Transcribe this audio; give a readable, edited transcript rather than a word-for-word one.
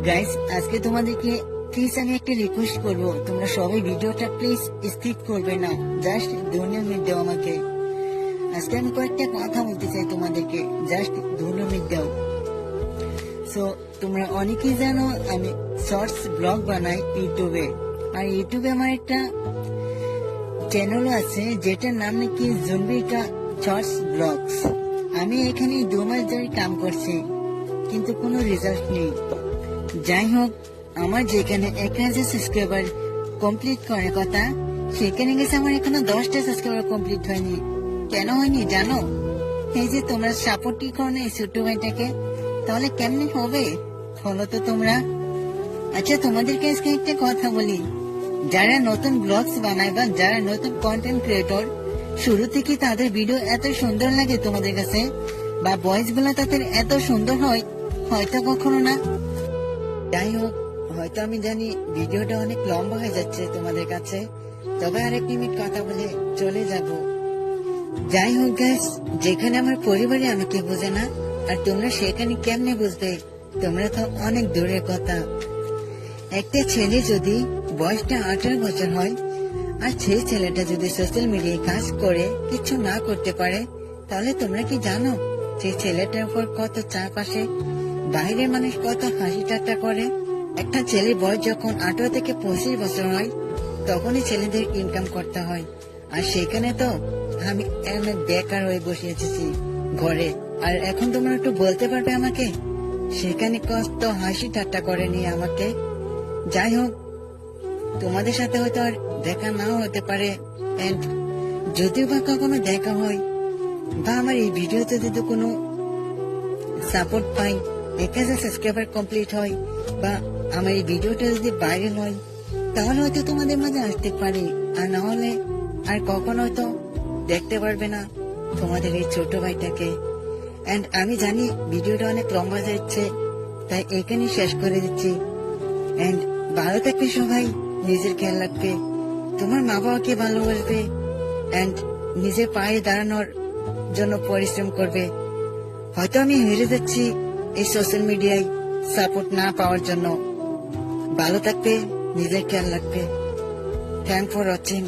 Guys, আজকে তোমাদেরকে please আমি একটা রিকোয়েস্ট করবো, তোমরা সবাই ভিডিওটা প্লিজ স্কিপ করবে না, জাস্ট 2 মিনিট দাও আমাকে। আজকে আমি কয়েকটা কথা বলতে চাই তোমাদেরকে, জাস্ট 2 মিনিট দাও। সো তোমরা অনেকেই জানো আমি শর্টস ব্লগ বানাই ইউটিউবে, আর ইউটিউবে আমার একটা চ্যানেল আছে যেটার নাম নাকি জুনবিকা শর্টস ব্লগস। আমি এখানে 2 মাস ধরে কাম করছি, কিন্তু কোনো রেজাল্ট নেই। যাই হোক, আমার যেখানে 1000 সাবস্ক্রাইবার কমপ্লিট করার কথা, সেখানে গেছে আমার এখনো 10টা সাবস্ক্রাইবার কমপ্লিট হয়নি। কেন হয়নি জানো? এই যে তোমরা সাপোর্টই করো না এই ছোট্ট ভাইটাকে, তাহলে কেমনে হবে বলো তো তোমরা? আচ্ছা, তোমাদেরকে আজকে একটা কথা বলি, যারা নতুন ব্লগস বানায় বা যারা নতুন কন্টেন্ট ক্রিয়েটর, শুরু থেকে তাদের ভিডিও এত সুন্দর লাগে তোমাদের কাছে, বা ভয়েস গুলো তাদের এত সুন্দর হয়, হয়তো কখনো না। যাই হোক, হয়তো আমি জানি ভিডিওটা অনেক লম্বা হয়ে যাচ্ছে তোমাদের কাছে, তবে আরেক মিনিট কথা বলে চলে যাব। যাই হোক গাইস, যেখানে আমার পরিবারে আমাকে বোঝে না, আর তোমরা সেখানে কেমনে বুঝবে? তোমরা তো অনেক দূরের কথা। একটা ছেলে যদি বয়সটা 18 বছর হয়, আর সেই ছেলেটা যদি সোশ্যাল মিডিয়ায় কাজ করে কিছু না করতে পারে, তাহলে তোমরা কি জানো সেই ছেলেটার উপর কত চাপ আসে? বাইরের মানুষ কত হাসি ঠাট্টা করে। একটা ছেলের বয়স যখন 18 থেকে 25 বছর হয়, তখনই ছেলেদের ইনকাম করতে হয়, আর সেখানে তো আমি বেকার হয়ে বসে আছি ঘরে। আর এখন তোমরা একটু বলতে পারবে আমাকে সেখানে কত হাসি ঠাট্টা করেনি আমাকে? যাই হোক, তোমাদের সাথে হয়তো আর দেখা নাও হতে পারে, এন্ড যদিও বা কখনো দেখা হয়, বা আমার এই ভিডিওতে যদি কোনো সাপোর্ট পাই, 1000 সাবস্ক্রাইবার কমপ্লিট হয়, বা আমার এই ভিডিওটা যদি ভাইরাল হয়, তাহলে হয়তো তোমাদের মাঝে আসতে পারি, আর না হলে আর কখনো হয়তো দেখতে পারবে না তোমাদের এই ছোট ভাইটাকে। এন্ড আমি জানি ভিডিওটা অনেক লম্বা যাচ্ছে, তাই এখানে শেষ করে দিচ্ছি। এন্ড ভালো থাকবে সবাই, নিজের খেয়াল রাখবে, তোমার মা বাবাকে ভালোবাসবে, এন্ড নিজের পায়ে দাঁড়ানোর জন্য পরিশ্রম করবে। হয়তো আমি হেরে যাচ্ছি এই সোশ্যাল মিডিয়ায় সাপোর্ট না পাওয়ার জন্য। ভালো থাকবে, নিজের খেয়াল রাখবে। Thank for watching.